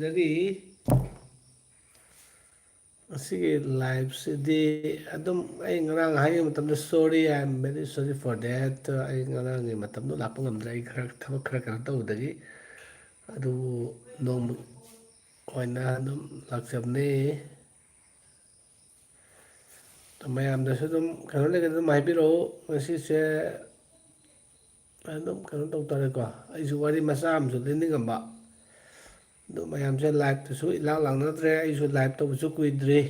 ꯖꯔꯤ ꯑꯁꯤꯒꯤ ꯂꯥꯏꯐꯁꯤꯗꯤ ꯑꯗꯨꯝ ꯑꯩ ꯉꯔꯥꯡ ꯍꯥꯏꯕ ꯃꯇꯝꯗ ꯁꯣꯔꯤ ꯑꯥꯏ ꯑꯦꯝ ꯚꯦꯔꯤ ꯁꯣꯔꯤ ꯐꯣꯔ ꯗꯦꯠ ꯑꯩ ꯉꯔꯥꯡꯒꯤ ꯃꯇꯝꯗꯣ ꯂꯥꯛꯄ ꯉꯝꯗ꯭ꯔꯦ ꯑꯩ ꯊꯕꯛ ꯈꯔ ꯀꯩꯅꯣ ꯇꯧꯕꯗꯒꯤ ꯑꯗꯨꯕꯨ ꯅꯣꯡꯃ ꯑꯣꯏꯅ ꯑꯗꯨꯝ ꯂꯥꯛꯆꯕꯅꯤ ꯃꯌꯥꯝꯗꯁꯨ ꯑꯗꯨꯝ ꯀꯩꯅꯣ ꯂꯩꯒꯗ ꯑꯗꯨꯝ ꯍꯥꯏꯕꯤꯔꯛꯎ ꯉꯁꯤꯁꯦ ꯑꯗꯨꯝ ꯀꯩꯅꯣ ꯇꯧ ꯇꯥꯔꯦꯀꯣ ꯑꯩꯁꯨ ꯋꯥꯔꯤ ꯃꯆꯥ ꯑꯃꯁꯨ ꯂꯤꯅꯤꯡꯉꯝꯕ ꯑꯗꯨ ꯃꯌꯥꯝꯁꯦ ꯂꯥꯏꯞꯇꯁꯨ ꯏꯂꯥꯛ ꯂꯥꯛꯅꯗ꯭ꯔꯦ ꯑꯩꯁꯨ ꯂꯥꯏꯞ ꯇꯧꯕꯁꯨ ꯀꯨꯏꯗ꯭ꯔꯤ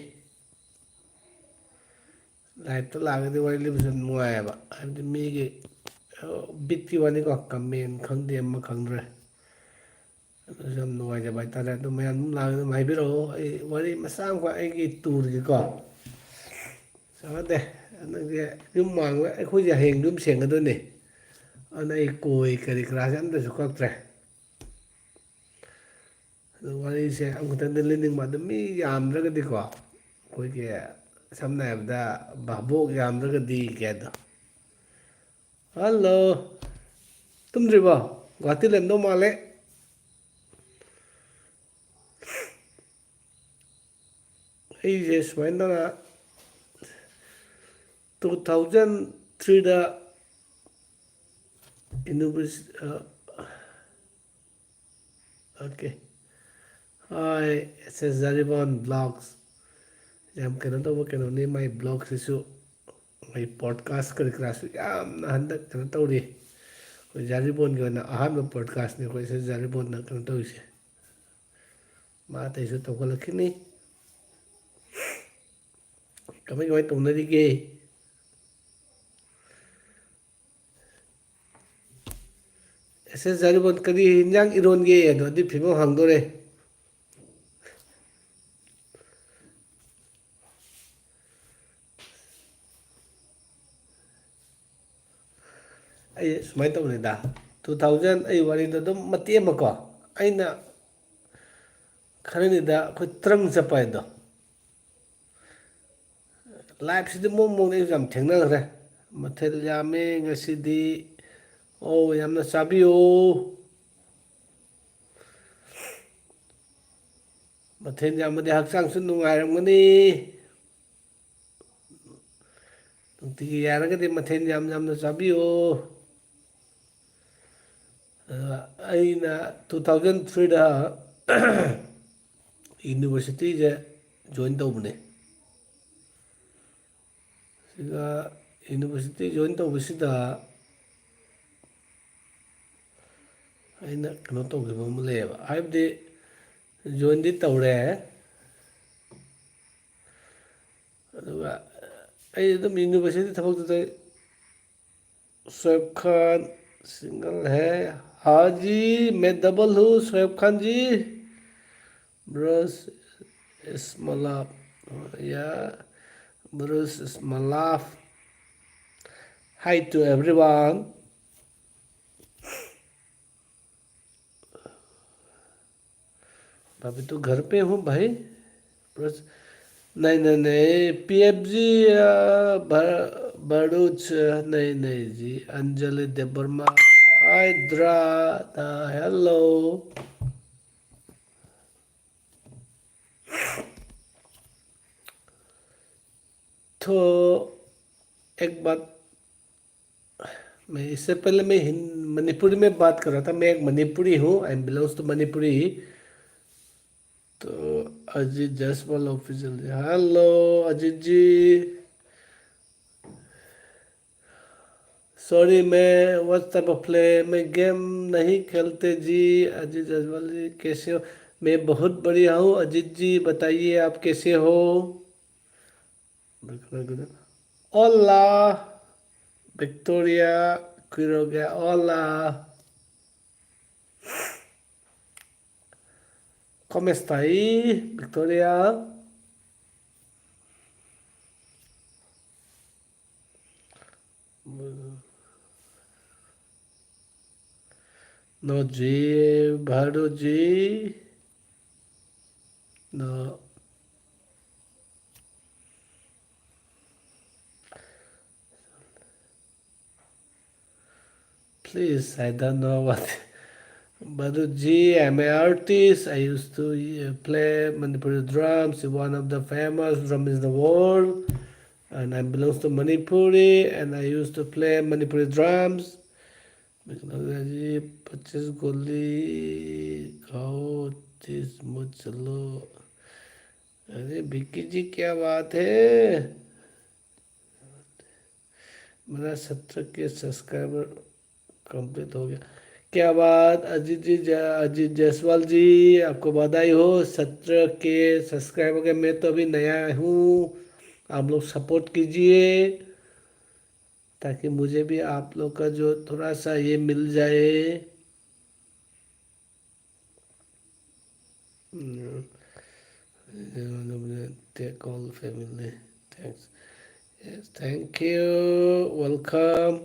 ꯂꯥꯏꯞꯇ ꯂꯥꯛꯑꯒꯗꯤ ꯋꯥꯔꯤ ꯂꯤꯕꯁꯨ ꯑꯗꯨꯝ ꯅꯨꯡꯉꯥꯏꯌꯦꯕ ꯍꯥꯏꯕꯗꯤ ꯃꯤꯒꯤ ꯕꯤꯠꯀꯤ ꯋꯥꯅꯤꯀꯣ ꯀꯃꯦꯟ ꯈꯪꯗꯦ ꯑꯃ ꯈꯪꯗ꯭ꯔꯦ ꯑꯗꯨꯁꯨ ꯌꯥꯝ ꯅꯨꯡꯉꯥꯏꯖꯕ ꯍꯥꯏꯇꯥꯔꯦ ꯑꯗꯨ ꯃꯌꯥꯝ ꯑꯗꯨꯝ ꯂꯥꯛꯑꯒ ꯑꯗꯨꯝ ꯍꯥꯏꯕꯤꯔꯛꯑꯣ ꯑꯩ ꯋꯥꯔꯤ ꯃꯆꯥ ꯑꯃꯈꯛ ꯑꯩꯒꯤ ꯇꯨꯔꯒꯤꯀꯣ ꯆꯥꯟꯅꯗꯦ ꯅꯪꯁꯦ ꯌꯨꯝ ꯃꯥꯡꯕ ꯑꯩꯈꯣꯏꯁꯦ ꯍꯌꯦꯡ ꯌꯨꯝ ꯁꯦꯡꯒꯗꯣꯏꯅꯤ ꯑꯗꯨꯅ ꯑꯩ ꯀꯣꯏ ꯀꯔꯤ ꯀꯔꯥꯁꯦ ꯑꯝꯇꯁꯨ ꯀꯛꯇ꯭ꯔꯦ ꯑꯗꯨ ꯋꯥꯔꯤꯁꯦ ꯑꯃꯨꯛꯇꯪꯗꯤ ꯂꯤꯅꯤꯡꯕ ꯑꯗꯨ ꯃꯤ ꯌꯥꯝꯗ꯭ꯔꯒꯗꯤꯀꯣ ꯑꯩꯈꯣꯏꯒꯤ ꯁꯝꯅ ꯍꯥꯏꯔꯕꯗ ꯚꯥꯕꯣꯛ ꯌꯥꯝꯗ꯭ꯔꯒꯗꯤ ꯀꯩꯗꯣ ꯍꯜꯂꯣ ꯇꯨꯝꯗ꯭ꯔꯤꯕꯣ ꯒꯨꯍꯥꯇꯤ ꯂꯩꯔꯝꯗꯧ ꯃꯥꯜꯂꯦ ꯑꯩꯁꯦ ꯁꯨꯃꯥꯏꯅ ꯇꯧꯅ 2003ꯗ ꯑꯣꯀꯦ ꯍꯣꯏ ꯑꯦꯁ ꯑꯦꯁ ꯖꯔꯤꯕꯥꯟ ꯕ꯭ꯂꯣꯛꯁ ꯌꯥꯝ ꯀꯩꯅꯣ ꯇꯧꯕ ꯀꯩꯅꯣꯅꯤ ꯃꯥꯏ ꯕ꯭ꯂꯣꯛꯁꯤꯁꯨ ꯃꯣꯏ ꯄꯣꯠꯀꯥꯁ ꯀꯔꯤ ꯀꯔꯥꯁꯨ ꯌꯥꯝꯅ ꯍꯟꯗꯛ ꯀꯩꯅꯣ ꯇꯧꯔꯤ ꯑꯩꯈꯣꯏ ꯖꯥꯔꯤꯕꯣꯟꯒꯤ ꯑꯣꯏꯅ ꯑꯍꯥꯟꯕ ꯄꯣꯠꯀꯥꯁꯅꯤ ꯑꯩꯈꯣꯏ ꯁꯤ ꯖꯥꯔꯤꯕꯣꯟꯅ ꯀꯩꯅꯣ ꯇꯧꯔꯤꯁꯦ ꯃꯥ ꯑꯇꯩꯁꯨ ꯇꯧꯈꯠꯂꯛꯈꯤꯅꯤ ꯀꯃꯥꯏ ꯀꯃꯥꯏ ꯇꯧꯅꯔꯤꯒꯦ ꯑꯦꯁ ꯑꯦꯁ ꯖꯥꯔꯤꯕꯣꯟ ꯀꯔꯤ ꯌꯦꯟꯖꯥꯡ ꯏꯔꯣꯟꯒꯦ ꯑꯗꯣ ꯑꯗꯨꯒꯤ ꯐꯤꯕꯝ ꯍꯪꯗꯣꯔꯦ ꯑꯩ ꯁꯨꯃꯥꯏꯅ ꯇꯧꯕꯅꯤꯗ 2000 ꯑꯩ ꯋꯥꯔꯤꯗꯣ ꯑꯗꯨꯝ ꯃꯇꯦꯛ ꯑꯃꯀꯣ ꯑꯩꯅ ꯈꯔꯅꯤꯗ ꯑꯩꯈꯣꯏ ꯇ꯭ꯔꯪ ꯆꯠꯄ ꯍꯥꯏꯗꯣ ꯂꯥꯏꯐꯁꯤꯗꯤ ꯃꯑꯣꯡ ꯃꯑꯣꯡꯗ ꯑꯩꯁꯨ ꯌꯥꯝ ꯊꯦꯡꯅꯈ꯭ꯔꯦ ꯃꯊꯦꯜ ꯌꯥꯝꯃꯦ ꯉꯁꯤꯗꯤ ꯑꯣ ꯌꯥꯝꯅ ꯆꯥꯕꯤꯌꯨ ꯃꯊꯦꯜ ꯌꯥꯝꯕꯗꯤ ꯍꯛꯆꯥꯡꯁꯨ ꯅꯨꯡꯉꯥꯏꯔꯝꯒꯅꯤ ꯅꯨꯡꯇꯤꯒꯤ ꯌꯥꯔꯒꯗꯤ ꯃꯊꯦꯜ ꯌꯥꯝ ꯌꯥꯝꯅ ꯆꯥꯕꯤꯌꯨ ꯑꯩꯅ 2003ꯗ ꯌꯨꯅꯤꯚꯔꯁꯤꯇꯤꯁꯦ ꯖꯣꯏꯟ ꯇꯧꯕꯅꯦ ꯁꯤꯗ ꯌꯨꯅꯤꯚꯔꯁꯤꯇꯤ ꯖꯣꯏꯟ ꯇꯧꯕꯁꯤꯗ ꯑꯩꯅ ꯀꯩꯅꯣ ꯇꯧꯈꯤꯕ ꯑꯃ ꯂꯩꯌꯦꯕ ꯍꯥꯏꯕꯗꯤ ꯖꯣꯏꯟꯗꯤ ꯇꯧꯔꯦ ꯑꯗꯨꯒ ꯑꯩ ꯑꯗꯨꯝ ꯌꯨꯅꯤꯚꯔꯁꯤꯇꯤ ꯊꯕꯛꯇꯨꯗ ꯁꯣएब खान सिंगल है हाजी मैं डबल हूँ शोएब खान जी ब्रश इस्मलाफ या ब्रश इस्मलाफ हाई टू एवरीवन अभी तो घर पे हूँ भाई ब्रश नहीं नहीं नहीं पीएफजी भरूच नहीं नहीं जी अंजलि देवर्मा हाइद्रा हेलो तो एक बात मैं इससे पहले मैं मणिपुरी में बात कर रहा था मैं एक मणिपुरी हूँ I am belongs to Manipuri तो Ajit Jaswal official hello Ajit ji sorry मैं व्हाट टाइप ऑफ प्ले मैं गेम नहीं खेलते जी अजीत जसवाल जी कैसे हो मैं बहुत बढ़िया हूँ अजीत जी बताइए आप कैसे हो ओला Victoria Quiroga hola ¿cómo está ahí Victoria no जी भाडू जी no please I don't know what Baduji, I'm an artist. I used to play Manipuri drums in one of the famous drums in the world. And I belongs to Manipuri and I used to play Manipuri drums. जी 25 गोली खाओ 30 मुझ चलो अरे विक्की जी क्या बात है मेरा 17 के सब्सक्राइबर कंप्लीट हो गया क्या बात अजीत जी अजीत जायसवाल जी आपको बधाई हो 17 के सब्सक्राइबर के मैं तो अभी नया हूँ आप लोग सपोर्ट कीजिए ताकि मुझे भी आप लोग का जो थोड़ा सा ये मिल जाए take all family thanks yes thank you welcome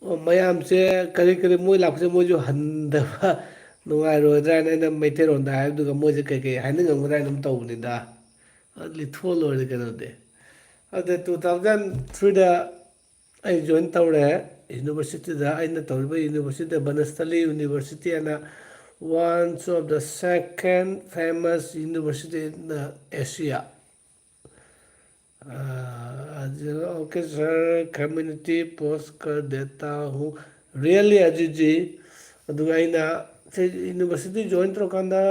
ꯑꯣ ꯃꯌꯥꯝꯁꯦ ꯀꯔꯤ ꯀꯔꯤ ꯃꯣꯏ ꯂꯥꯛꯄꯁꯦ ꯃꯣꯏꯁꯨ ꯍꯟꯗꯕ ꯅꯨꯡꯉꯥꯏꯔꯣꯏꯗ꯭ꯔꯥꯅ ꯑꯩꯅ ꯃꯩꯇꯩꯔꯣꯟꯗ ꯍꯥꯏꯕꯗꯨꯒ ꯃꯣꯏꯁꯦ ꯀꯩꯀꯩ ꯍꯥꯏꯅꯤꯡꯉꯝꯒꯗ꯭ꯔꯥ ꯑꯗꯨꯝ ꯇꯧꯕꯅꯤꯗ ꯂꯤꯊꯣꯛꯑ ꯂꯣꯏꯔꯦ ꯀꯩꯅꯣꯗꯤ ꯑꯗ 2003ꯗ ꯑꯩ ꯖꯣꯏꯟ ꯇꯧꯔꯦ ꯌꯨꯅꯤꯚꯔꯁꯤꯇꯤꯗ ꯑꯩꯅ ꯇꯧꯔꯤꯕ ꯌꯨꯅꯤꯚꯔꯁꯤꯇꯤ ꯕꯅꯁꯊꯂꯤ ꯌꯨꯅꯤꯚꯔꯁꯤꯇꯤ ꯑꯅ one of the second famous university in Asia. Okay sir community post कर देता हूँ रियली अजीत जी अदुगा अꯩꯅ यूनिवर्सिटी जॉइन तौरकांदा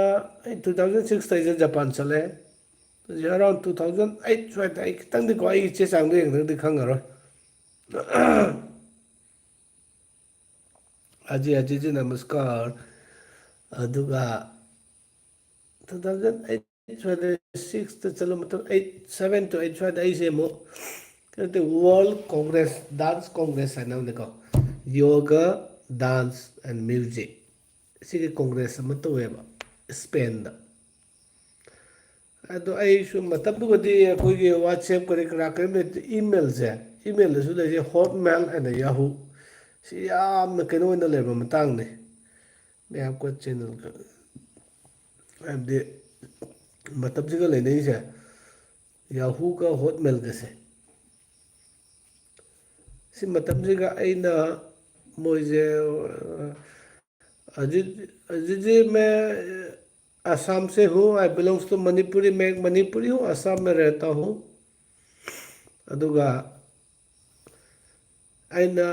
2006 जापान चले अराउंड 2008 स्वाइद अꯩ खितंदीको अꯩ चे चांगदो येंगदि खंगरो अजी अजी जी नमस्कार अदुगा 2008 स्वाइद 6 चलो मतलब 8 7 to 8 स्वाइद अꯩसे मो कते वर्ल्ड कांग्रेस डांस कांग्रेस है नामदेखो योगा डांस एंड म्यूजिक सिगे कांग्रेस अमा तौवेबा स्पेन दा अदो अꯩꯁꯨ मतबदुगदि अखोइगे व्हाट्सएप करे करा करे ईमेल से ईमेल दसु लेजे हॉटमेल एंड याहू सी यामना कनो ओइना लेबा मतांगने मैं आपको चैनल का अबदि मतबजिगा लेनेसे याहू का हॉटमेल कसे सी मतबजिगा अइना मोइजे अजित अजित जी मैं असम से हूँ आई बिलोंग्स टू मणिपुरी मैं एक मणिपुरी हूँ असम में रहता हूँ अदुगा अइना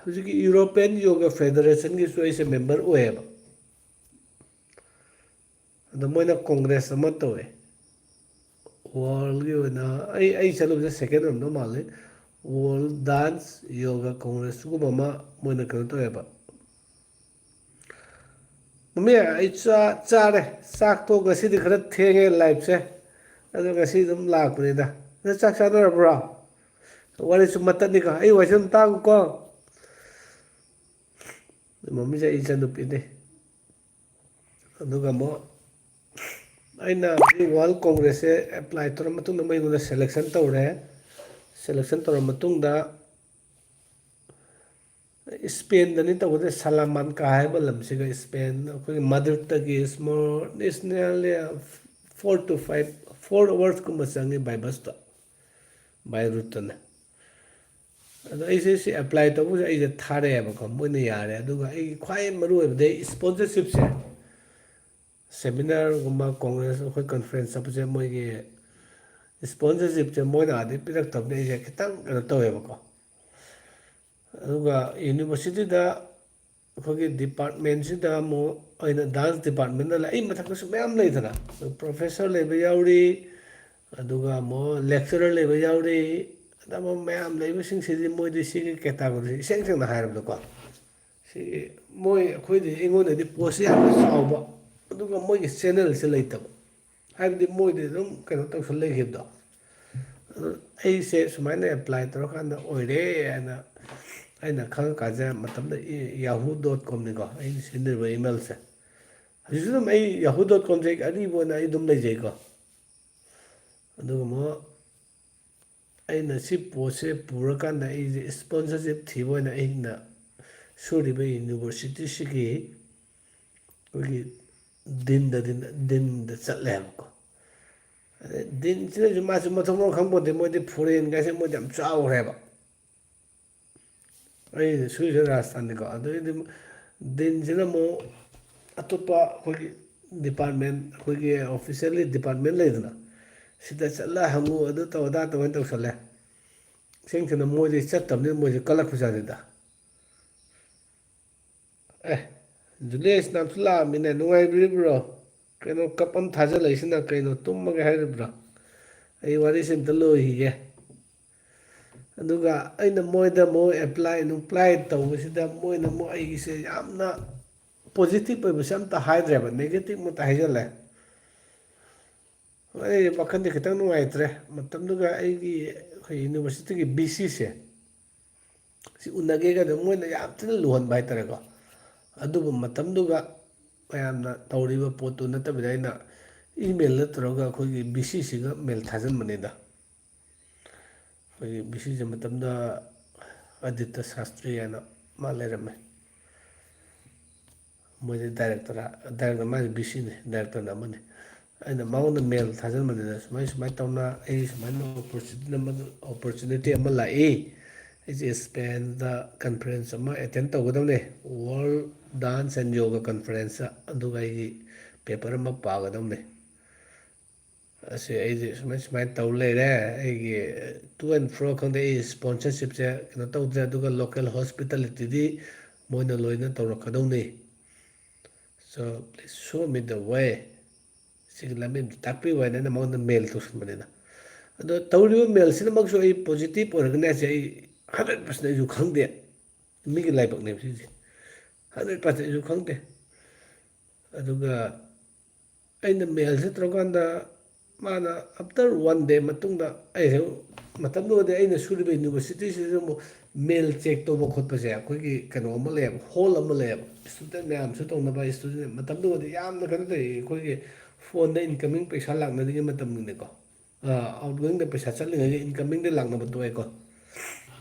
हुजिकी यूरोपियन योगा फेडरेशन की सोइसे मेंबर ओएबा अदो मोइना कांग्रेस अमा तोए वर्ल्ड की ओइना आई चलुबसे सेकेंड रमदो माले वर्ल्ड डांस योगा कांग्रेस को ममा मोइना कनो तोएबा मम्मी आई चारे चाक तो गसीदि खरा थेंगे लाइफ से अदो गसी दम लाकपनेदा ना चाक चादरब्रा वारी सु मतनिका आई वाइसम तागु को मम्मी से इचा नुपिदे अदुगा मो अइना वर्ल्ड कांग्रेस से अप्लाई तौर मतुंग मै गुना सिलेक्शन तौरे सिलेक्शन तौर मतुंगदा स्पेन दनी तौदे सलामान का हाइबा लमसिगा स्पेन अखोइ मदर तकी स्मॉल नेशनल 4 to 5 4 hours कुम चंगे बाय बस तो बाय रूट तने अदो ऐसे से अप्लाई तौबु ऐसे थारे बको मोइने यारे अदुगा ऐ ख्वाइ मरु ओइबदे स्पॉन्सरशिप से सेमिनार गुमा कांग्रेस अखोइ कॉन्फ्रेंस सबसे मोइगे स्पॉन्सरशिप से मोइना आदि पिरक तबने ऐसे खितंग कनो तौवेबको अदुगा यूनिवर्सिटी दा अखोइगे डिपार्टमेंट सिदा मो अइना डांस डिपार्टमेंट दा लाई मथकसु मयाम लेदना प्रोफेसर लेबे याउरी अदुगा मो लेक्चरर लेबे याउरी अदम मयाम लेबसिंग सिदि मोइदि सिगे कैटेगरी सेंग सेंग हाइरबदको सी मोइ अखोइदि एंगोनदि पोस्ट याम चावबा अदुगा मोइगे चैनल से लेतब हाइबदि मोइदि दम कनो तौसल लेखिबदो ऐसे सुमाइना अप्लाई तौरकांदा ओइरे आना अꯩꯅ ꯈꯪꯉꯀꯥꯟꯁꯦ ꯃꯇꯝꯗ yahoo.com ꯅꯤꯀꯣ ꯑꯩꯅ ꯁꯤꯖꯤꯟꯅꯔꯤꯕ ꯏꯃꯦꯜꯁꯦ ꯍꯧꯖꯤꯛꯁꯨ ꯑꯗꯨꯝ ꯑꯩ yahoo.com ꯁꯦ ꯑꯔꯤꯕ ꯑꯣꯏꯅ ꯑꯩ ꯑꯗꯨꯝ ꯂꯩꯖꯩꯀꯣ ꯑꯗꯨꯒ ꯑꯃꯨꯛ ꯑꯩꯅ ꯁꯤ ꯄꯣꯠꯁꯦ ꯄꯨꯔꯀꯥꯟꯗ ꯑꯩꯁꯦ ꯁ꯭ꯄꯣꯟꯁꯔꯁꯤꯞ ꯊꯤꯕ ꯑꯣꯏꯅ ꯑꯩꯅ ꯁꯨꯔꯤꯕ ꯌꯨꯅꯤꯚꯔꯁꯤꯇꯤꯁꯤꯒꯤ ꯑꯩꯈꯣꯏꯒꯤ ꯗꯤꯟꯗ ꯆꯠꯂꯦꯕꯀꯣ ꯑꯗꯩ ꯗꯤꯟꯁꯤꯅꯁꯨ ꯃꯥꯁꯨ ꯃꯊꯣꯡ ꯃꯔꯝ ꯈꯪꯄꯣꯟꯇꯦ ꯃꯣꯏꯗꯤ ꯐꯣꯔꯦꯟꯒꯥꯏꯁꯦ ꯃꯣꯏꯗꯤ ꯌꯥꯝ ꯆꯥꯎꯈ꯭ꯔꯦꯕ ꯑꯩꯅ ꯁꯨꯏꯁꯦ ꯔꯥꯖꯁꯊꯥꯟꯅꯤꯀꯣ ꯑꯗꯨꯗꯩꯗꯤ ꯗꯤꯟꯁꯤꯅ ꯑꯃꯨꯛ ꯑꯇꯣꯞꯄ ꯑꯩꯈꯣꯏꯒꯤ ꯗꯤꯄꯥꯔꯠꯃꯦꯟ ꯑꯩꯈꯣꯏꯒꯤ ꯑꯣꯐꯤꯁꯦꯜꯂꯤ ꯗꯤꯄꯥꯔꯠꯃꯦꯟ ꯂꯩꯗꯅ ꯁꯤꯗ ꯆꯠꯂ ꯍꯪꯉꯨ ꯑꯗꯨ ꯇꯧ ꯑꯗꯥ ꯇꯧꯅ ꯇꯧꯁꯜꯂꯦ ꯏꯁꯦꯡ ꯃꯣꯏꯗꯤ ꯆꯠꯇꯕꯅꯤꯅ ꯃꯣꯏꯁꯦ ꯀꯜꯂꯛꯄꯖꯥꯠꯅꯤꯗ ꯑꯦ ꯖꯨꯂꯦꯁ ꯅꯪꯁꯨ ꯂꯥꯛꯑꯃꯤꯅꯦ ꯅꯨꯡꯉꯥꯏꯕꯤꯔꯤꯕ꯭ꯔꯣ ꯀꯩꯅꯣ ꯀꯞ ꯑꯃ ꯊꯥꯖꯤꯜꯂꯛꯏꯁꯤꯅ ꯀꯩꯅꯣ ꯇꯨꯝꯃꯒꯦ ꯍꯥꯏꯔꯤꯕ꯭ꯔꯥ ꯑꯩ ꯋꯥꯔꯤꯁꯤ ꯑꯝꯇ ꯂꯣꯏꯈꯤꯒꯦ ꯑꯗꯨꯒ ꯑꯩꯅ ꯃꯣꯏꯗ ꯑꯃꯨꯛ ꯑꯦꯄ꯭ꯂꯥꯏ ꯅꯨꯡꯄ꯭ꯂꯥꯏ ꯇꯧꯕꯁꯤꯗ ꯃꯣꯏꯅ ꯑꯃꯨꯛ ꯑꯩꯒꯤꯁꯦ ꯌꯥꯝꯅ ꯄꯣꯖꯤꯇꯤꯞ ꯑꯣꯏꯕꯁꯦ ꯑꯝꯇ ꯍꯥꯏꯗ꯭ꯔꯦꯕ ꯅꯦꯒꯦꯇꯤꯞ ꯃꯛꯇ ꯍꯥꯏꯖꯜꯂꯦ ꯑꯩ ꯋꯥꯈꯟꯗꯤ ꯈꯤꯇꯪ ꯅꯨꯡꯉꯥꯏꯇ꯭ꯔꯦ ꯃꯇꯝꯗꯨꯒ ꯑꯩꯒꯤ ꯑꯩꯈꯣꯏ ꯌꯨꯅꯤꯚꯔꯁꯤꯇꯤꯒꯤ ꯕꯤ ꯁꯤꯁꯦ ꯁꯤ ꯎꯅꯒꯦꯒꯗ ꯃꯣꯏꯅ ꯌꯥꯝ ꯊꯤꯅ ꯂꯨꯍꯟꯕ ꯍꯥꯏꯇꯥꯔꯦꯀꯣ ꯑꯗꯨꯕꯨ ꯃꯇꯝꯗꯨꯒ ꯃꯌꯥꯝꯅ ꯇꯧꯔꯤꯕ ꯄꯣꯠꯇꯨ ꯅꯠꯇꯕꯤꯗ ꯑꯩꯅ ꯏꯃꯦꯜꯗ ꯇꯧꯔꯒ ꯑꯩꯈꯣꯏꯒꯤ ꯕꯤ ꯁꯤꯁꯤꯒ ꯃꯦꯜ ꯊꯥꯖꯤꯟꯕꯅꯤꯗ ꯑꯩꯈꯣꯏꯒꯤ ꯕꯤ ꯁꯤꯁꯦ ꯃꯇꯝꯗ ꯑꯗꯤꯇ ꯁꯥꯁꯇ꯭ꯔꯤ ꯍꯥꯏꯅ ꯃꯥ ꯂꯩꯔꯝꯃꯦ ꯃꯣꯏꯁꯦ ꯗꯥꯏꯔꯦꯛꯇꯔ ꯃꯥꯁꯦ ꯕꯤ ꯁꯤꯅꯤ ꯗꯥꯏꯔꯦꯛꯇꯔꯅ ꯑꯃꯅꯤ ꯑꯩꯅ ꯃꯉꯣꯟꯗ ꯃꯦꯜ ꯊꯥꯖꯤꯟꯕꯅꯤꯅ ꯁꯨꯃꯥꯏ ꯁꯨꯃꯥꯏꯅ ꯇꯧꯅ ꯑꯩ ꯁꯨꯃꯥꯏꯅ ꯑꯣꯄꯣꯔꯆꯨꯅꯤꯇꯤ ꯑꯃ ꯂꯥꯛꯏ ꯑꯩꯁꯦ ꯏꯁꯄꯦꯟꯗ ꯀꯟꯐ꯭ꯔꯦꯟꯁ ꯑꯃ ꯑꯦꯇꯦꯟ ꯇꯧꯒꯗꯕꯅꯦ ꯋꯥꯔꯜ ꯗꯥꯟꯁ ꯑꯦꯟ ꯌꯣꯒ ꯀꯟꯐꯔꯦꯟꯁꯇ ꯑꯗꯨꯒ ꯑꯩꯒꯤ ꯄꯦꯄꯔ ꯑꯃ ꯄꯥꯒꯗꯕꯅꯦ ꯑꯁꯤ ꯑꯩꯁꯦ ꯁꯨꯃꯥꯏ ꯁꯨꯃꯥꯏꯅ ꯇꯧ ꯂꯩꯔꯦ ꯑꯩꯒꯤ ꯇꯨ ꯑꯦꯟ ꯐ꯭ꯔꯣ ꯈꯪꯗꯦ ꯑꯩ ꯏꯁꯄꯣꯟꯁꯔꯁꯤꯞꯁꯦ ꯀꯩꯅꯣ ꯇꯧꯗ꯭ꯔꯦ ꯑꯗꯨꯒ ꯂꯣꯀꯦꯜ ꯍꯣꯁꯄꯤꯇꯥꯂꯤꯇꯤꯗꯤ ꯃꯣꯏꯅ ꯂꯣꯏꯅ ꯇꯧꯔꯛꯀꯗꯧꯅꯤ ꯁꯣ ꯄ꯭ꯂꯤꯖ ꯁꯣ ꯃꯤ ꯗ ꯋꯦ ꯁꯤꯒꯤ ꯂꯝꯕꯤ ꯑꯃꯇ ꯇꯥꯛꯄꯤꯌꯨ ꯍꯥꯏꯅ ꯑꯩꯅ ꯃꯉꯣꯟꯗ ꯃꯦꯜ ꯇꯧꯁꯤꯟꯕꯅꯤꯅ ꯑꯗꯣ ꯇꯧꯔꯤꯕ ꯃꯦꯜꯁꯤꯅꯃꯛꯁꯨ ꯑꯩ ꯄꯣꯖꯤꯇꯤꯞ ꯑꯣꯏꯔꯒꯅꯦ ꯍꯥꯏꯁꯦ ꯑꯩ 100% ꯑꯩꯁꯨ ꯈꯪꯗꯦ ꯃꯤꯒꯤ ꯂꯥꯏꯕꯛꯅꯦꯕ ꯁꯤꯁꯦ 100% ꯑꯩꯁꯨ ꯈꯪꯗꯦ ꯑꯗꯨꯒ ꯑꯩꯅ ꯃꯦꯜꯁꯦ ꯇꯧꯔꯀꯥꯟꯗ ꯃꯥꯅ ꯑꯥꯐꯇꯔ 1 ꯗꯦ ꯃꯇꯨꯡꯗ ꯑꯩꯁꯨ ꯃꯇꯝꯗꯨꯗꯗꯤ ꯑꯩꯅ ꯁꯨꯔꯤꯕ ꯌꯨꯅꯤꯚꯔꯁꯤꯇꯤꯁꯤꯗ ꯑꯃꯨꯛ ꯃꯦꯜ ꯆꯦꯛ ꯇꯧꯕ ꯈꯣꯠꯄꯁꯦ ꯑꯩꯈꯣꯏꯒꯤ ꯀꯩꯅꯣ ꯑꯃ ꯂꯩꯌꯦꯕ ꯍꯣꯜ ꯑꯃ ꯂꯩꯌꯦꯕ ꯏꯁꯇꯨꯗꯦꯟ ꯃꯌꯥꯝꯁꯨ ꯇꯧꯅꯕ ꯏꯁꯇꯨꯗꯦꯟ ꯃꯇꯝꯗꯨꯗꯗꯤ ꯌꯥꯝꯅ ꯀꯩꯅꯣ ꯇꯧꯏ ꯑꯩꯈꯣꯏꯒꯤ ꯐꯣꯟꯗ ꯏꯟꯀꯃꯤꯡ ꯄꯩꯁꯥ ꯂꯥꯛꯅꯔꯤꯉꯩ ꯃꯇꯝꯅꯤꯀꯣ ꯑꯥꯎꯠꯒꯣꯏꯡꯗ ꯄꯩꯁꯥ ꯆꯠꯂꯤꯉꯩꯗ ꯏꯟꯀꯃꯤꯡꯗ ꯂꯥꯛꯅꯕ ꯇꯣꯛꯑꯦꯀꯣ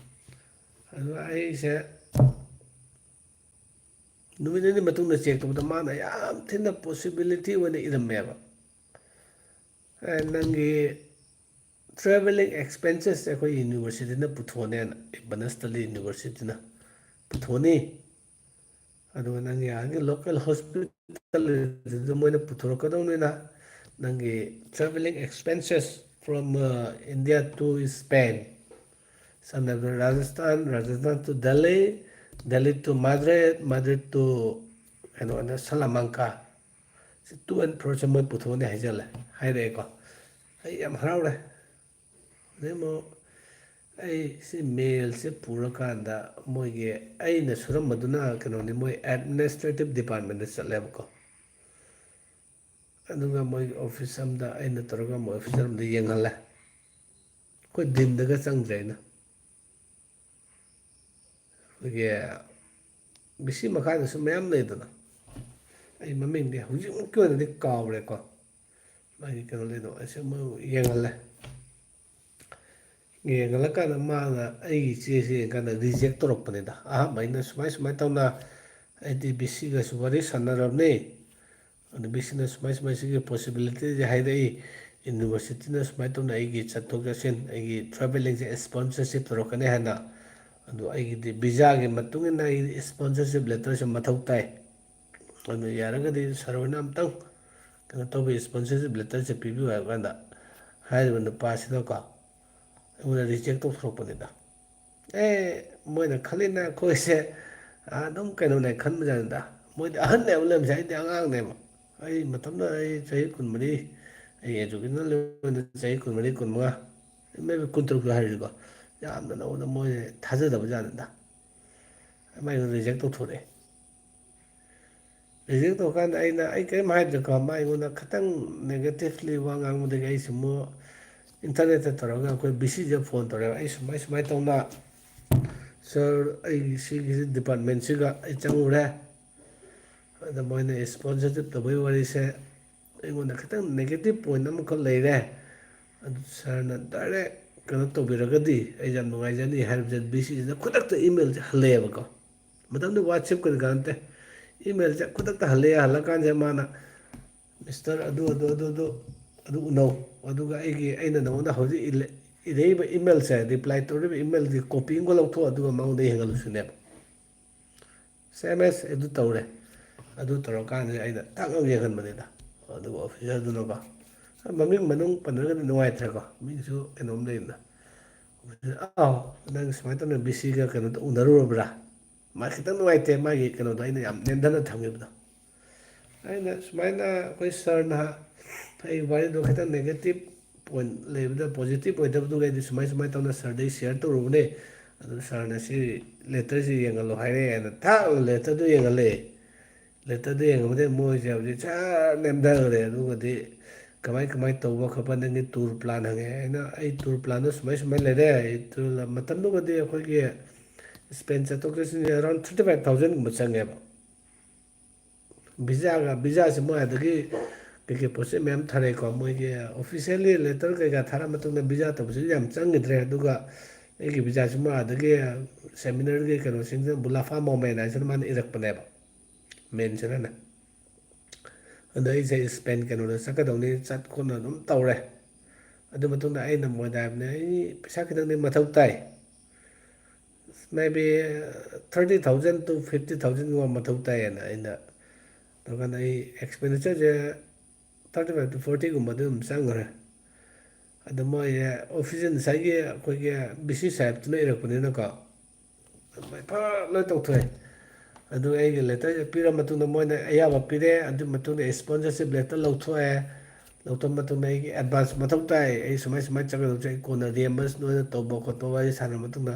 ꯑꯗꯨ ꯑꯩꯁꯦ ꯅꯨꯃꯤꯠ ꯅꯤꯅꯤ ꯃꯇꯨꯡꯗ ꯆꯦꯛ ꯇꯧꯕꯗ ꯃꯥꯅ ꯌꯥꯝ ꯊꯤꯅ ꯄꯣꯁꯤꯕꯤꯂꯤꯇꯤ ꯑꯣꯏꯅ ꯏꯔꯝꯃꯦꯕ ꯅꯪꯒꯤ ꯇ꯭ꯔꯦꯚꯦꯂꯤꯡ ꯑꯦꯛꯁꯄꯦꯟꯁꯦꯁꯁꯦ ꯑꯩꯈꯣꯏ ꯌꯨꯅꯤꯚꯔꯁꯤꯇꯤꯅ ꯄꯨꯊꯣꯛꯑꯅꯦꯅ ꯕꯅꯁꯇꯂꯤ ꯌꯨꯅꯤꯚꯔꯁꯤꯇꯤꯅ ꯄꯨꯊꯣꯛꯑꯅꯤ ꯑꯗꯨꯒ ꯅꯪ ꯌꯥꯔꯒꯦ ꯂꯣꯀꯦꯜ ꯍꯣꯁꯄꯤꯇꯥꯜꯗꯨꯗ ꯃꯣꯏꯅ ꯄꯨꯊꯣꯔꯛꯀꯗꯧꯅꯤꯅ ꯅꯪꯒꯤ travelling expenses from India to Spain ꯁꯝꯅ ꯍꯥꯏꯔꯕꯗ Rajasthan to Delhi Delhi to Madrid Madrid to ꯀꯩꯅꯣꯅ ꯁꯂꯥꯃꯥꯡꯀꯥ ꯁꯤ ꯇꯨ ꯑꯦꯟ ꯐ꯭ꯔꯣꯁꯦ ꯃꯣꯏ ꯄꯨꯊꯣꯛꯑꯅꯤ ꯍꯥꯏꯖꯜꯂꯦ ꯍꯥꯏꯔꯛꯑꯦꯀꯣ ꯑꯩ ꯌꯥꯝ ꯍꯔꯥꯎꯔꯦ ꯑꯗꯩ ꯑꯃꯨꯛ ꯑꯩ ꯁꯤ ꯃꯦꯜꯁꯦ ꯄꯨꯔꯀꯥꯟꯗ ꯃꯣꯏꯒꯤ ꯑꯩꯅ ꯁꯨꯔꯝꯕꯗꯨꯅ ꯀꯩꯅꯣꯅꯤ ꯃꯣꯏ ꯑꯦꯗꯃꯤꯅꯤꯁꯇ꯭ꯔꯦꯇꯤꯞ ꯗꯤꯄꯥꯔꯠꯃꯦꯟꯗ ꯆꯠꯂꯦꯕꯀꯣ ꯑꯗꯨꯒ ꯃꯣꯏꯒꯤ ꯑꯣꯐꯤꯁ ꯑꯝꯗ ꯑꯩꯅ ꯇꯧꯔꯒ ꯃꯣꯏ ꯑꯣꯐꯤꯁꯥꯔ ꯑꯃꯗ ꯌꯦꯡꯍꯜꯂꯦ ꯑꯩꯈꯣꯏ ꯗꯤꯟꯗꯒ ꯆꯪꯗ꯭ꯔꯦ ꯑꯩꯅ ꯑꯩꯈꯣꯏꯒꯤ ꯕꯤ ꯁꯤ ꯃꯈꯥꯗꯁꯨ ꯃꯌꯥꯝ ꯂꯩꯗꯅ ꯑꯩ ꯃꯃꯤꯡꯗꯤ ꯍꯧꯖꯤꯛꯃꯛꯀꯤ ꯑꯣꯏꯅꯗꯤ ꯀꯥꯎꯔꯦꯀꯣ ꯃꯥꯒꯤ ꯀꯩꯅꯣ ꯂꯩꯗꯣ ꯑꯩꯁꯦ ꯑꯃꯨꯛ ꯌꯦꯡꯍꯜꯂꯦ ꯌꯦꯡꯍꯜꯂꯀꯥꯟꯗ ꯃꯥꯅ ꯑꯩꯒꯤ ꯆꯦꯁꯦ ꯌꯦꯡꯀꯥꯟꯗ ꯔꯤꯖꯦꯛ ꯇꯧꯔꯛꯄꯅꯤꯗ ꯑꯍꯥꯟꯕ ꯑꯩꯅ ꯁꯨꯃꯥꯏ ꯁꯨꯃꯥꯏꯅ ꯇꯧꯅ ꯑꯩꯗꯤ ꯕꯤ ꯁꯤꯒꯁꯨ ꯋꯥꯔꯤ ꯁꯥꯟꯅꯔꯕꯅꯤ ꯑꯗꯨ ꯕꯤ ꯁꯤꯅ ꯁꯨꯃꯥꯏ ꯁꯨꯃꯥꯏ ꯁꯤꯒꯤ ꯄꯣꯁꯤꯕꯤꯂꯤꯇꯤꯁꯦ ꯍꯥꯏꯔꯛꯏ ꯌꯨꯅꯤꯚꯔꯁꯤꯇꯤꯅ ꯁꯨꯃꯥꯏꯅ ꯇꯧꯅ ꯑꯩꯒꯤ ꯆꯠꯊꯣꯛ ꯆꯠꯁꯤꯟ ꯑꯩꯒꯤ ꯇ꯭ꯔꯥꯚꯦꯂꯤꯡꯁꯦ ꯏꯁꯄꯣꯟꯁꯔꯁꯤꯞ ꯇꯧꯔꯛꯀꯅꯤ ꯍꯥꯏꯅ ꯑꯗꯨ ꯑꯩꯒꯤꯗꯤ ꯚꯤꯖꯥꯒꯤ ꯃꯇꯨꯡ ꯏꯟꯅ ꯑꯩꯒꯤ ꯏꯁꯄꯣꯟꯁꯔꯁꯤꯞ ꯂꯦꯇꯔꯁꯦ ꯃꯊꯧ ꯇꯥꯏ ꯑꯗꯨ ꯌꯥꯔꯒꯗꯤ ꯁꯥꯔ ꯍꯣꯏꯅ ꯑꯝꯇꯪ ꯀꯩꯅꯣ ꯇꯧꯕꯤ ꯏꯁꯄꯣꯟꯁꯔꯁꯤꯞ ꯂꯦꯇꯔꯁꯦ ꯄꯤꯕꯤꯌꯨ ꯍꯥꯏꯕ ꯀꯥꯟꯗ ꯍꯥꯏꯔꯤꯕ ꯅꯨꯄꯥꯁꯤꯅꯀꯣ ꯑꯩꯉꯣꯟꯗ ꯔꯤꯖꯦꯛ ꯇꯧꯊꯣꯔꯛꯄꯅꯤꯗ ꯑꯦ ꯃꯣꯏꯅ ꯈꯜꯂꯤꯅ ꯑꯩꯈꯣꯏꯁꯦ ꯑꯗꯨꯝ ꯀꯩꯅꯣꯅꯦ ꯈꯟꯕꯖꯥꯠꯅꯤꯗ ꯃꯣꯏꯗꯤ ꯑꯍꯟꯅꯦꯕ ꯂꯩꯔꯝꯃꯤꯁꯦ ꯑꯩꯗꯤ ꯑꯉꯥꯡꯅꯦꯕ ꯑꯩ ꯃꯇꯝꯗ ꯑꯩ ꯆꯍꯤ 23 ꯑꯩ ꯏꯖꯨꯀꯦꯁꯅꯦꯜ ꯂꯦꯚꯦꯜꯗ ꯆꯍꯤ 23 25 ꯃꯦ ꯕꯤ 16 ꯍꯥꯏꯔꯤꯁꯤꯀꯣ ꯌꯥꯝꯅ ꯅꯉꯣꯟꯗ ꯃꯣꯏ ꯊꯥꯖꯗꯕ ꯖꯥꯠꯅꯤꯗ ꯑꯗꯨꯃꯥꯏꯅ ꯔꯤꯖꯦꯛ ꯇꯧꯊꯣꯔꯛꯑꯦ ꯔꯤꯖꯦꯛ ꯇꯧꯔꯀꯥꯟꯗ ꯑꯩ ꯀꯔꯤꯝ ꯍꯥꯏꯗ꯭ꯔꯦꯀꯣ ꯃꯥ ꯑꯩꯉꯣꯟꯗ ꯈꯤꯇꯪ ꯅꯦꯒꯦꯇꯤꯞꯂꯤ ꯋꯥ ꯉꯥꯡꯕꯗꯒꯤ ꯑꯩꯁꯨ ꯑꯃꯨꯛ ꯏꯟꯇꯔꯅꯦꯠꯇ ꯇꯧꯔꯒ ꯑꯩꯈꯣꯏ ꯕꯤ ꯁꯤꯁꯤꯗ ꯐꯣꯟ ꯇꯧꯔꯦꯕ ꯑꯩ ꯁꯨꯃꯥꯏ ꯁꯨꯃꯥꯏꯅ ꯇꯧꯅ ꯁꯥꯔ ꯑꯩꯒꯤ ꯁꯤꯒꯤꯁꯤ ꯗꯤꯄꯥꯔꯠꯃꯦꯟꯁꯤꯒ ꯑꯩ ꯆꯪꯉꯨꯔꯦ ꯑꯗ ꯃꯣꯏꯅ ꯏꯁꯄꯣꯟꯁꯔꯁꯤꯞ ꯇꯧꯕꯒꯤ ꯋꯥꯔꯤꯁꯦ ꯑꯩꯉꯣꯟꯗ ꯈꯤꯇꯪ ꯅꯦꯒꯦꯇꯤꯞ ꯄꯣꯏꯟ ꯑꯃꯈꯛ ꯂꯩꯔꯦ ꯑꯗꯨ ꯁꯥꯔꯅ ꯗꯥꯏꯔꯦꯛ ꯀꯩꯅꯣ ꯇꯧꯕꯤꯔꯒꯗꯤ ꯑꯩ ꯌꯥꯝ ꯅꯨꯡꯉꯥꯏꯖꯅꯤ ꯍꯥꯏꯕꯁꯦ ꯕꯤ ꯁꯤꯁꯤꯅ ꯈꯨꯗꯛꯇ ꯏꯃꯦꯜꯁꯦ ꯍꯜꯂꯛꯑꯦꯕꯀꯣ ꯃꯇꯝꯗꯨ ꯋꯥꯆꯦꯞ ꯀꯔꯤ ꯀꯥꯟ ꯅꯠꯇꯦ ꯏꯃꯦꯜꯁꯦ ꯈꯨꯗꯛꯇ ꯍꯜꯂꯛꯑꯦ ꯍꯜꯂꯛꯀꯥꯟꯁꯤꯗ ꯃꯥꯅ ꯃꯤꯁꯇꯔ ꯑꯗꯨ ꯎꯅꯧ ꯑꯗꯨꯒ ꯑꯩꯅ ꯅꯉꯣꯟꯗ ꯍꯧꯖꯤꯛ ꯏꯔꯛꯏꯕ ꯏꯃꯦꯜꯁꯦ ꯔꯤꯄ꯭ꯂꯥꯏ ꯇꯧꯔꯤꯕ ꯏꯃꯦꯜꯁꯤ ꯀꯣꯄꯤ ꯑꯃꯒ ꯂꯧꯊꯣꯛ ꯑꯗꯨꯒ ꯃꯉꯣꯟꯗ ꯌꯦꯡꯍꯜꯂꯨꯁꯤꯅꯦꯕ ꯁꯦꯝ ꯑꯗꯨ ꯇꯧꯔꯦ ꯑꯗꯨ ꯇꯧꯔꯀꯥꯟꯗ ꯑꯩꯅ ꯊꯛ ꯂꯥꯎꯅ ꯌꯦꯡꯍꯟꯕꯅꯤꯗ ꯑꯗꯨꯒ ꯑꯣꯐꯤꯁꯔꯗꯨꯅꯀꯣ ꯃꯃꯤꯡ ꯃꯅꯨꯡ ꯄꯟꯅꯔꯒꯗꯤ ꯅꯨꯡꯉꯥꯏꯇ꯭ꯔꯦꯀꯣ ꯃꯤꯁꯨ ꯀꯩꯅꯣꯝ ꯂꯩꯗꯅ ꯑꯥꯎ ꯅꯪ ꯁꯨꯃꯥꯏꯅ ꯇꯧꯅ ꯕꯤ ꯁꯤꯒ ꯀꯩꯅꯣꯗꯣ ꯎꯅꯔꯨꯔꯕ꯭ꯔꯥ ꯃꯥ ꯈꯤꯇꯪ ꯅꯨꯡꯉꯥꯏꯇꯦ ꯃꯥꯒꯤ ꯀꯩꯅꯣꯗꯣ ꯑꯩꯅ ꯌꯥꯝ ꯅꯦꯝꯊꯅ ꯊꯝꯈꯤꯕꯗꯣ ꯑꯩꯅ ꯁꯨꯃꯥꯏꯅ ꯑꯩꯈꯣꯏ ꯁꯥꯔꯅ ꯑꯩ ꯋꯥꯔꯤꯗꯣ ꯈꯤꯇꯪ ꯅꯦꯒꯦꯇꯤꯞ ꯄꯣꯏꯟ ꯂꯩꯕꯗ ꯄꯣꯖꯤꯇꯤꯞ ꯑꯣꯏꯗꯕꯗꯨꯒꯩꯗꯤ ꯁꯨꯃꯥꯏ ꯇꯧꯅ ꯁꯥꯔꯗꯩ ꯁꯤꯌꯔ ꯇꯧꯔꯨꯕꯅꯦ ꯑꯗꯨ ꯁꯥꯔꯅ ꯁꯤ ꯂꯦꯇꯔꯁꯤ ꯌꯦꯡꯍꯜꯂꯣ ꯍꯥꯏꯔꯛꯑꯦꯅ ꯊꯛ ꯂꯦꯇꯔꯗꯨ ꯌꯦꯡꯍꯜꯂꯦ ꯂꯦꯇꯔꯗꯨ ꯌꯦꯡꯉꯕꯗꯩ ꯃꯣꯏꯁꯦ ꯍꯧꯖꯤꯛ ꯁꯥꯔ ꯅꯦꯝꯊꯈ꯭ꯔꯦ ꯑꯗꯨꯒꯗꯤ ꯀꯃꯥꯏ ꯇꯧꯕ ꯈꯣꯠꯄ ꯅꯪꯒꯤ ꯇꯨꯔ ꯄ꯭ꯂꯥꯟ ꯍꯪꯉꯦ ꯑꯩꯅ ꯑꯩ ꯇꯨꯔ ꯄ꯭ꯂꯥꯟꯗꯣ ꯁꯨꯃꯥꯏꯅ ꯂꯩꯔꯦ ꯑꯩ ꯃꯇꯝꯗꯨꯒꯗꯤ ꯑꯩꯈꯣꯏꯒꯤ ꯏꯁꯄꯦꯟ ꯆꯠꯊꯣꯛ ꯆꯠꯁꯤꯟꯁꯦ ꯑꯦꯔꯥꯎꯟ 35,000ꯒꯨꯝꯕ ꯆꯪꯉꯦꯕ ꯚꯤꯖꯥꯁꯤ ꯃꯣꯏ ꯑꯗꯒꯤ ꯀꯩꯀꯩ ꯄꯣꯠ ꯆꯩ ꯃꯌꯥꯝ ꯊꯥꯔꯛꯑꯦꯀꯣ ꯃꯣꯏꯒꯤ ꯑꯣꯐꯤꯁꯦꯜꯂꯤ ꯂꯦꯇꯔ ꯀꯩꯀꯥ ꯊꯥꯔꯛꯑ ꯃꯇꯨꯡꯗ ꯚꯤꯖꯥ ꯇꯧꯕꯁꯤꯁꯨ ꯌꯥꯝ ꯆꯪꯈꯤꯗ꯭ꯔꯦ ꯑꯗꯨꯒ ꯑꯩꯒꯤ ꯚꯤꯖꯥꯁꯤꯃ ꯑꯗꯒꯤ ꯁꯦꯃꯤꯅꯔꯒꯤ ꯀꯩꯅꯣꯁꯤꯡꯁꯤꯅ ꯕꯨꯂꯥꯐꯥ ꯃꯣꯃꯦꯟ ꯍꯥꯏꯁꯤꯅ ꯃꯥꯅ ꯏꯔꯛꯄꯅꯦꯕ ꯃꯦꯟꯁꯤꯅꯅꯦ ꯑꯗ ꯑꯩꯁꯦ ꯏꯁꯄꯦꯟ ꯀꯩꯅꯣꯗ ꯆꯠꯀꯗꯧꯅꯤ ꯆꯠ ꯈꯣꯠꯅ ꯑꯗꯨꯝ ꯇꯧꯔꯦ ꯑꯗꯨ ꯃꯇꯨꯡꯗ ꯑꯩꯅ ꯃꯣꯏꯗ ꯍꯥꯏꯕꯅꯦ ꯑꯩ ꯄꯩꯁꯥ ꯈꯤꯇꯪꯗꯤ ꯃꯊꯧ ꯇꯥꯏ ꯃꯦ ꯕꯤ 30,000 to 50,000ꯒꯨꯝꯕ ꯃꯊꯧ ꯇꯥꯏꯌꯦꯅ ꯑꯩꯅ ꯇꯧꯀꯥꯟꯗ ꯑꯩ ꯑꯦꯛꯁꯄꯦꯟꯗꯤꯆꯔꯁꯦ 35 to 40ꯒꯨꯝꯕꯗꯤ ꯑꯗꯨꯝ ꯆꯪꯈ꯭ꯔꯦ ꯑꯗꯨ ꯃꯣꯏꯁꯦ ꯑꯣꯐꯤꯁꯦꯜ ꯉꯁꯥꯏꯒꯤ ꯑꯩꯈꯣꯏꯒꯤ ꯕꯤ ꯁꯤ ꯁꯥꯍꯦꯕꯇꯨꯅ ꯏꯔꯛꯄꯅꯤꯅꯀꯣ ꯃꯣꯏ ꯐꯠ ꯂꯣꯏ ꯇꯧꯊꯣꯛꯑꯦ ꯑꯗꯨ ꯑꯩꯒꯤ ꯂꯦꯇꯔꯁꯦ ꯄꯤꯔ ꯃꯇꯨꯡꯗ ꯃꯣꯏꯅ ꯑꯌꯥꯕ ꯄꯤꯔꯛꯑꯦ ꯑꯗꯨꯒꯤ ꯃꯇꯨꯡꯗ ꯏꯁꯄꯣꯟꯁꯔꯁꯤꯞ ꯂꯦꯇꯔ ꯂꯧꯊꯣꯛꯑꯦ ꯂꯧꯊꯣꯛꯑ ꯃꯇꯨꯡꯗ ꯑꯩꯒꯤ ꯑꯦꯗꯚꯥꯟꯁ ꯃꯊꯧ ꯇꯥꯏ ꯑꯩ ꯁꯨꯃꯥꯏꯅ ꯆꯠꯀꯗꯧꯁꯦ ꯑꯩ ꯀꯣꯟꯅ ꯔꯤꯑꯦꯝꯕꯔꯁ ꯅꯣꯏꯅ ꯇꯧꯕ ꯈꯣꯠꯄ ꯋꯥꯔꯤ ꯁꯥꯟꯅꯔ ꯃꯇꯨꯡꯗ